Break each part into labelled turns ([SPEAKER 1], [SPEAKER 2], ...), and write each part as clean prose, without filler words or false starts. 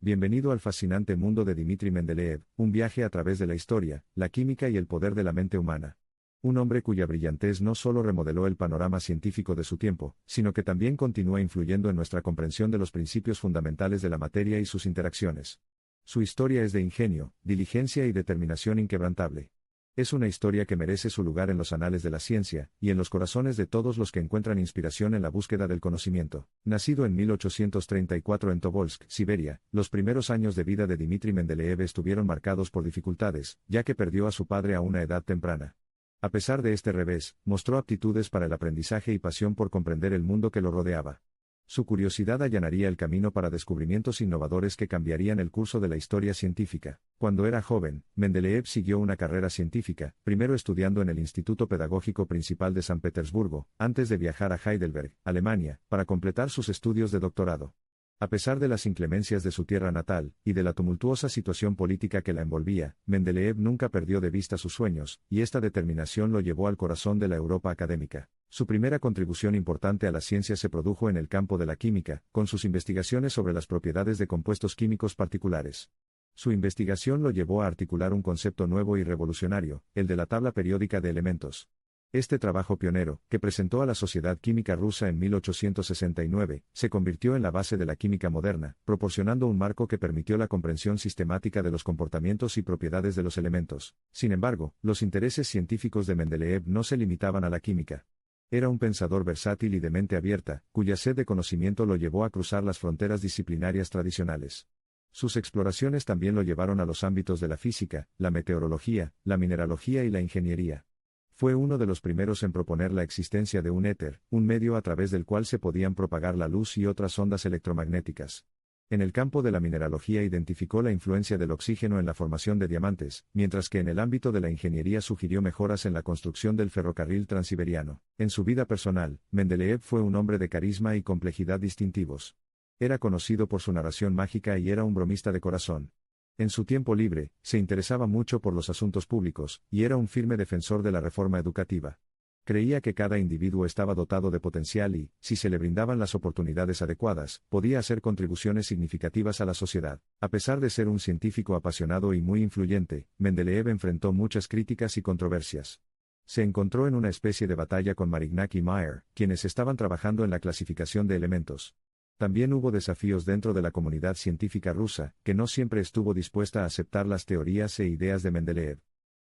[SPEAKER 1] Bienvenido al fascinante mundo de Dmitri Mendeleev, un viaje a través de la historia, la química y el poder de la mente humana. Un hombre cuya brillantez no solo remodeló el panorama científico de su tiempo, sino que también continúa influyendo en nuestra comprensión de los principios fundamentales de la materia y sus interacciones. Su historia es de ingenio, diligencia y determinación inquebrantable. Es una historia que merece su lugar en los anales de la ciencia, y en los corazones de todos los que encuentran inspiración en la búsqueda del conocimiento. Nacido en 1834 en Tobolsk, Siberia, los primeros años de vida de Dmitri Mendeleev estuvieron marcados por dificultades, ya que perdió a su padre a una edad temprana. A pesar de este revés, mostró aptitudes para el aprendizaje y pasión por comprender el mundo que lo rodeaba. Su curiosidad allanaría el camino para descubrimientos innovadores que cambiarían el curso de la historia científica. Cuando era joven, Mendeleev siguió una carrera científica, primero estudiando en el Instituto Pedagógico Principal de San Petersburgo, antes de viajar a Heidelberg, Alemania, para completar sus estudios de doctorado. A pesar de las inclemencias de su tierra natal, y de la tumultuosa situación política que la envolvía, Mendeleev nunca perdió de vista sus sueños, y esta determinación lo llevó al corazón de la Europa académica. Su primera contribución importante a la ciencia se produjo en el campo de la química, con sus investigaciones sobre las propiedades de compuestos químicos particulares. Su investigación lo llevó a articular un concepto nuevo y revolucionario, el de la tabla periódica de elementos. Este trabajo pionero, que presentó a la Sociedad Química Rusa en 1869, se convirtió en la base de la química moderna, proporcionando un marco que permitió la comprensión sistemática de los comportamientos y propiedades de los elementos. Sin embargo, los intereses científicos de Mendeleev no se limitaban a la química. Era un pensador versátil y de mente abierta, cuya sed de conocimiento lo llevó a cruzar las fronteras disciplinarias tradicionales. Sus exploraciones también lo llevaron a los ámbitos de la física, la meteorología, la mineralogía y la ingeniería. Fue uno de los primeros en proponer la existencia de un éter, un medio a través del cual se podían propagar la luz y otras ondas electromagnéticas. En el campo de la mineralogía identificó la influencia del oxígeno en la formación de diamantes, mientras que en el ámbito de la ingeniería sugirió mejoras en la construcción del ferrocarril transiberiano. En su vida personal, Mendeleev fue un hombre de carisma y complejidad distintivos. Era conocido por su narración mágica y era un bromista de corazón. En su tiempo libre, se interesaba mucho por los asuntos públicos, y era un firme defensor de la reforma educativa. Creía que cada individuo estaba dotado de potencial y, si se le brindaban las oportunidades adecuadas, podía hacer contribuciones significativas a la sociedad. A pesar de ser un científico apasionado y muy influyente, Mendeleev enfrentó muchas críticas y controversias. Se encontró en una especie de batalla con Marignac y Mayer, quienes estaban trabajando en la clasificación de elementos. También hubo desafíos dentro de la comunidad científica rusa, que no siempre estuvo dispuesta a aceptar las teorías e ideas de Mendeleev.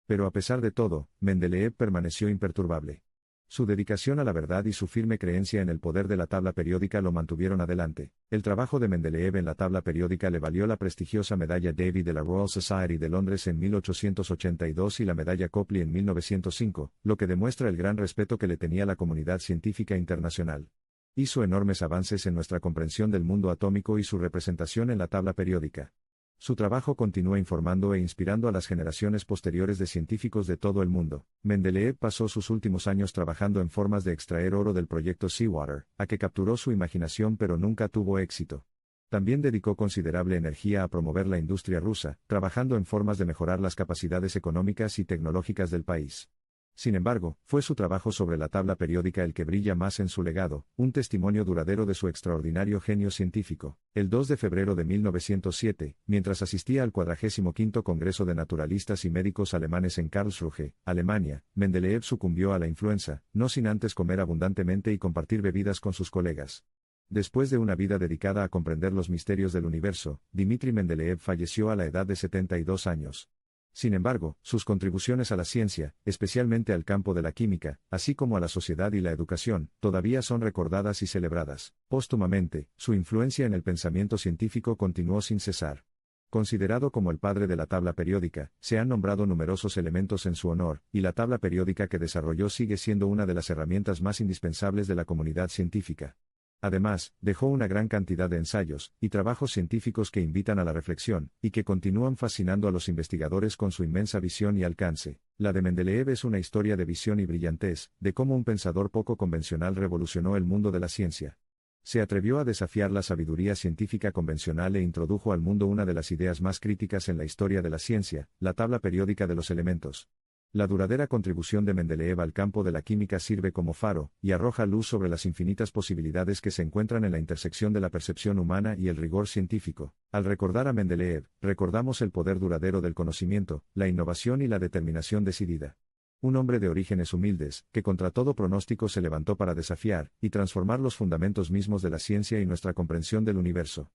[SPEAKER 1] Pero a pesar de todo, Mendeleev permaneció imperturbable. Su dedicación a la verdad y su firme creencia en el poder de la tabla periódica lo mantuvieron adelante. El trabajo de Mendeleev en la tabla periódica le valió la prestigiosa medalla Davy de la Royal Society de Londres en 1882 y la medalla Copley en 1905, lo que demuestra el gran respeto que le tenía la comunidad científica internacional. Hizo enormes avances en nuestra comprensión del mundo atómico y su representación en la tabla periódica. Su trabajo continúa informando e inspirando a las generaciones posteriores de científicos de todo el mundo. Mendeleev pasó sus últimos años trabajando en formas de extraer oro del proyecto Seawater, a que capturó su imaginación pero nunca tuvo éxito. También dedicó considerable energía a promover la industria rusa, trabajando en formas de mejorar las capacidades económicas y tecnológicas del país. Sin embargo, fue su trabajo sobre la tabla periódica el que brilla más en su legado, un testimonio duradero de su extraordinario genio científico. El 2 de febrero de 1907, mientras asistía al 45º Congreso de Naturalistas y Médicos Alemanes en Karlsruhe, Alemania, Mendeleev sucumbió a la influenza, no sin antes comer abundantemente y compartir bebidas con sus colegas. Después de una vida dedicada a comprender los misterios del universo, Dmitri Mendeleev falleció a la edad de 72 años. Sin embargo, sus contribuciones a la ciencia, especialmente al campo de la química, así como a la sociedad y la educación, todavía son recordadas y celebradas. Póstumamente, su influencia en el pensamiento científico continuó sin cesar. Considerado como el padre de la tabla periódica, se han nombrado numerosos elementos en su honor, y la tabla periódica que desarrolló sigue siendo una de las herramientas más indispensables de la comunidad científica. Además, dejó una gran cantidad de ensayos y trabajos científicos que invitan a la reflexión, y que continúan fascinando a los investigadores con su inmensa visión y alcance. La de Mendeleev es una historia de visión y brillantez, de cómo un pensador poco convencional revolucionó el mundo de la ciencia. Se atrevió a desafiar la sabiduría científica convencional e introdujo al mundo una de las ideas más críticas en la historia de la ciencia, la tabla periódica de los elementos. La duradera contribución de Mendeleev al campo de la química sirve como faro, y arroja luz sobre las infinitas posibilidades que se encuentran en la intersección de la percepción humana y el rigor científico. Al recordar a Mendeleev, recordamos el poder duradero del conocimiento, la innovación y la determinación decidida. Un hombre de orígenes humildes, que contra todo pronóstico se levantó para desafiar y transformar los fundamentos mismos de la ciencia y nuestra comprensión del universo.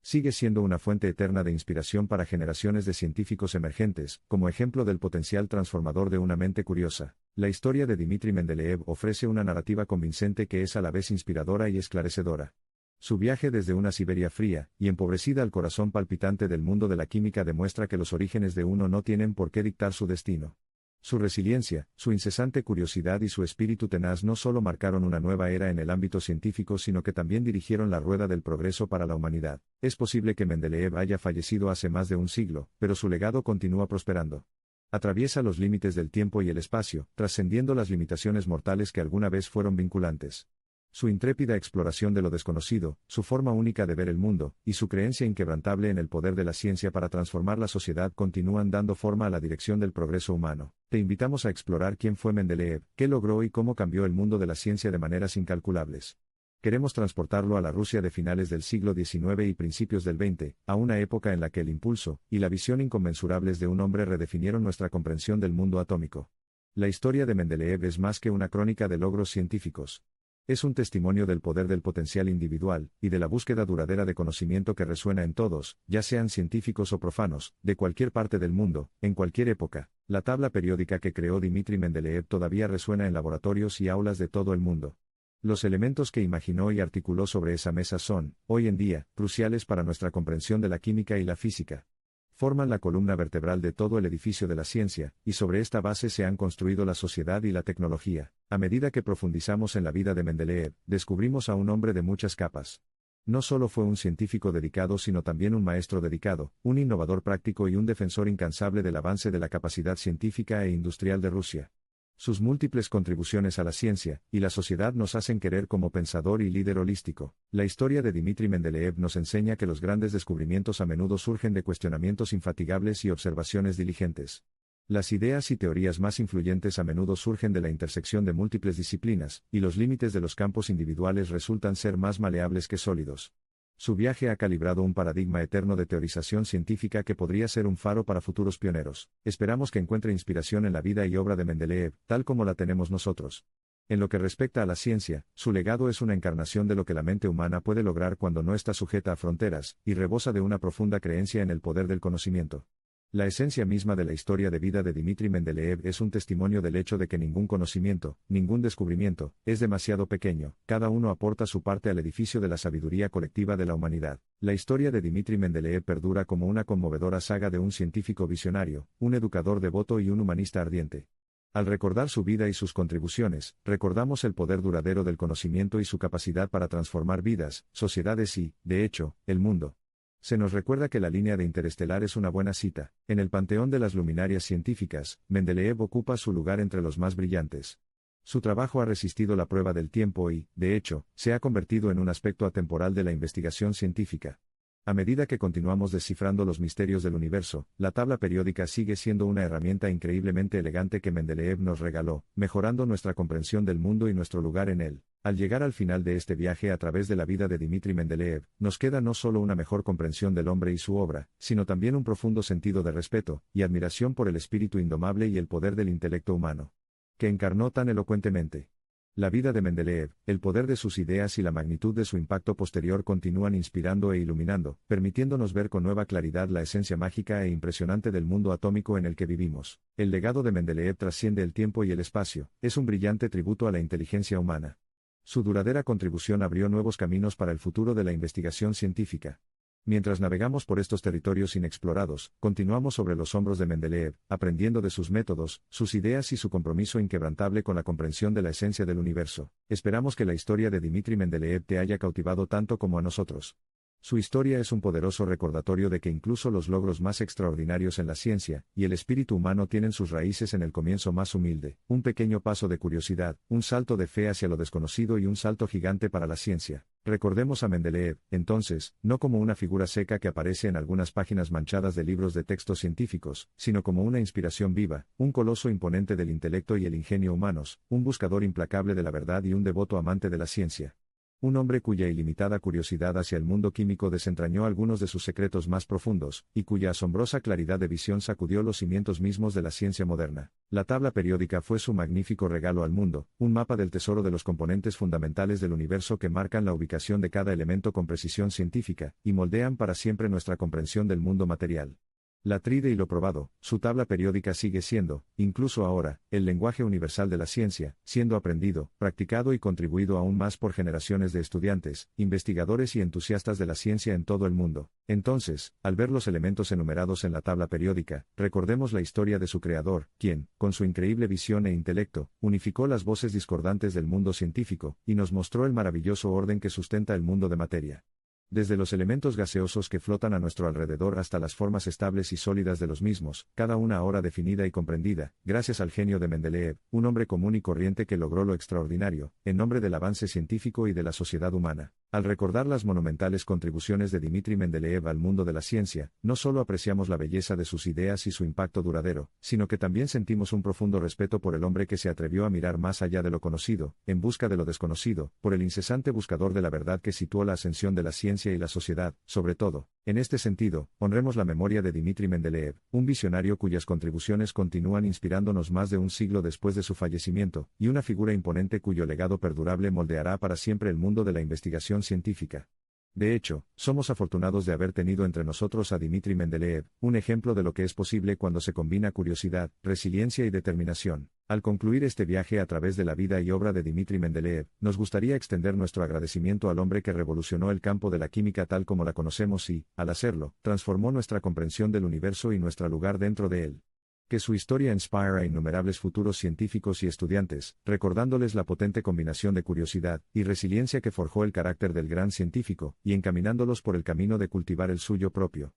[SPEAKER 1] Sigue siendo una fuente eterna de inspiración para generaciones de científicos emergentes, como ejemplo del potencial transformador de una mente curiosa. La historia de Dmitri Mendeleev ofrece una narrativa convincente que es a la vez inspiradora y esclarecedora. Su viaje desde una Siberia fría y empobrecida al corazón palpitante del mundo de la química demuestra que los orígenes de uno no tienen por qué dictar su destino. Su resiliencia, su incesante curiosidad y su espíritu tenaz no solo marcaron una nueva era en el ámbito científico sino que también dirigieron la rueda del progreso para la humanidad. Es posible que Mendeleev haya fallecido hace más de un siglo, pero su legado continúa prosperando. Atraviesa los límites del tiempo y el espacio, trascendiendo las limitaciones mortales que alguna vez fueron vinculantes. Su intrépida exploración de lo desconocido, su forma única de ver el mundo, y su creencia inquebrantable en el poder de la ciencia para transformar la sociedad continúan dando forma a la dirección del progreso humano. Te invitamos a explorar quién fue Mendeleev, qué logró y cómo cambió el mundo de la ciencia de maneras incalculables. Queremos transportarlo a la Rusia de finales del siglo XIX y principios del XX, a una época en la que el impulso y la visión inconmensurables de un hombre redefinieron nuestra comprensión del mundo atómico. La historia de Mendeleev es más que una crónica de logros científicos. Es un testimonio del poder del potencial individual, y de la búsqueda duradera de conocimiento que resuena en todos, ya sean científicos o profanos, de cualquier parte del mundo, en cualquier época. La tabla periódica que creó Dmitri Mendeleev todavía resuena en laboratorios y aulas de todo el mundo. Los elementos que imaginó y articuló sobre esa mesa son, hoy en día, cruciales para nuestra comprensión de la química y la física. Forman la columna vertebral de todo el edificio de la ciencia, y sobre esta base se han construido la sociedad y la tecnología. A medida que profundizamos en la vida de Mendeleev, descubrimos a un hombre de muchas capas. No solo fue un científico dedicado sino también un maestro dedicado, un innovador práctico y un defensor incansable del avance de la capacidad científica e industrial de Rusia. Sus múltiples contribuciones a la ciencia y la sociedad nos hacen querer como pensador y líder holístico. La historia de Dmitri Mendeleev nos enseña que los grandes descubrimientos a menudo surgen de cuestionamientos infatigables y observaciones diligentes. Las ideas y teorías más influyentes a menudo surgen de la intersección de múltiples disciplinas, y los límites de los campos individuales resultan ser más maleables que sólidos. Su viaje ha calibrado un paradigma eterno de teorización científica que podría ser un faro para futuros pioneros. Esperamos que encuentre inspiración en la vida y obra de Mendeleev, tal como la tenemos nosotros. En lo que respecta a la ciencia, su legado es una encarnación de lo que la mente humana puede lograr cuando no está sujeta a fronteras, y rebosa de una profunda creencia en el poder del conocimiento. La esencia misma de la historia de vida de Dmitri Mendeleev es un testimonio del hecho de que ningún conocimiento, ningún descubrimiento, es demasiado pequeño, cada uno aporta su parte al edificio de la sabiduría colectiva de la humanidad. La historia de Dmitri Mendeleev perdura como una conmovedora saga de un científico visionario, un educador devoto y un humanista ardiente. Al recordar su vida y sus contribuciones, recordamos el poder duradero del conocimiento y su capacidad para transformar vidas, sociedades y, de hecho, el mundo. Se nos recuerda que la línea de interestelar es una buena cita. En el panteón de las luminarias científicas, Mendeleev ocupa su lugar entre los más brillantes. Su trabajo ha resistido la prueba del tiempo y, de hecho, se ha convertido en un aspecto atemporal de la investigación científica. A medida que continuamos descifrando los misterios del universo, la tabla periódica sigue siendo una herramienta increíblemente elegante que Mendeleev nos regaló, mejorando nuestra comprensión del mundo y nuestro lugar en él. Al llegar al final de este viaje a través de la vida de Dmitri Mendeleev, nos queda no solo una mejor comprensión del hombre y su obra, sino también un profundo sentido de respeto y admiración por el espíritu indomable y el poder del intelecto humano, que encarnó tan elocuentemente. La vida de Mendeleev, el poder de sus ideas y la magnitud de su impacto posterior continúan inspirando e iluminando, permitiéndonos ver con nueva claridad la esencia mágica e impresionante del mundo atómico en el que vivimos. El legado de Mendeleev trasciende el tiempo y el espacio, es un brillante tributo a la inteligencia humana. Su duradera contribución abrió nuevos caminos para el futuro de la investigación científica. Mientras navegamos por estos territorios inexplorados, continuamos sobre los hombros de Mendeleev, aprendiendo de sus métodos, sus ideas y su compromiso inquebrantable con la comprensión de la esencia del universo. Esperamos que la historia de Dmitri Mendeleev te haya cautivado tanto como a nosotros. Su historia es un poderoso recordatorio de que incluso los logros más extraordinarios en la ciencia y el espíritu humano tienen sus raíces en el comienzo más humilde, un pequeño paso de curiosidad, un salto de fe hacia lo desconocido y un salto gigante para la ciencia. Recordemos a Mendeleev, entonces, no como una figura seca que aparece en algunas páginas manchadas de libros de textos científicos, sino como una inspiración viva, un coloso imponente del intelecto y el ingenio humanos, un buscador implacable de la verdad y un devoto amante de la ciencia. Un hombre cuya ilimitada curiosidad hacia el mundo químico desentrañó algunos de sus secretos más profundos, y cuya asombrosa claridad de visión sacudió los cimientos mismos de la ciencia moderna. La tabla periódica fue su magnífico regalo al mundo, un mapa del tesoro de los componentes fundamentales del universo que marcan la ubicación de cada elemento con precisión científica, y moldean para siempre nuestra comprensión del mundo material. La tride y lo probado, su tabla periódica sigue siendo, incluso ahora, el lenguaje universal de la ciencia, siendo aprendido, practicado y contribuido aún más por generaciones de estudiantes, investigadores y entusiastas de la ciencia en todo el mundo. Entonces, al ver los elementos enumerados en la tabla periódica, recordemos la historia de su creador, quien, con su increíble visión e intelecto, unificó las voces discordantes del mundo científico, y nos mostró el maravilloso orden que sustenta el mundo de materia. Desde los elementos gaseosos que flotan a nuestro alrededor hasta las formas estables y sólidas de los mismos, cada una ahora definida y comprendida, gracias al genio de Mendeleev, un hombre común y corriente que logró lo extraordinario, en nombre del avance científico y de la sociedad humana. Al recordar las monumentales contribuciones de Dmitri Mendeleev al mundo de la ciencia, no solo apreciamos la belleza de sus ideas y su impacto duradero, sino que también sentimos un profundo respeto por el hombre que se atrevió a mirar más allá de lo conocido, en busca de lo desconocido, por el incesante buscador de la verdad que situó la ascensión de la ciencia y la sociedad, sobre todo. En este sentido, honremos la memoria de Dmitri Mendeleev, un visionario cuyas contribuciones continúan inspirándonos más de un siglo después de su fallecimiento, y una figura imponente cuyo legado perdurable moldeará para siempre el mundo de la investigación científica. De hecho, somos afortunados de haber tenido entre nosotros a Dmitri Mendeleev, un ejemplo de lo que es posible cuando se combina curiosidad, resiliencia y determinación. Al concluir este viaje a través de la vida y obra de Dmitri Mendeleev, nos gustaría extender nuestro agradecimiento al hombre que revolucionó el campo de la química tal como la conocemos y, al hacerlo, transformó nuestra comprensión del universo y nuestro lugar dentro de él. Que su historia inspire a innumerables futuros científicos y estudiantes, recordándoles la potente combinación de curiosidad y resiliencia que forjó el carácter del gran científico, y encaminándolos por el camino de cultivar el suyo propio.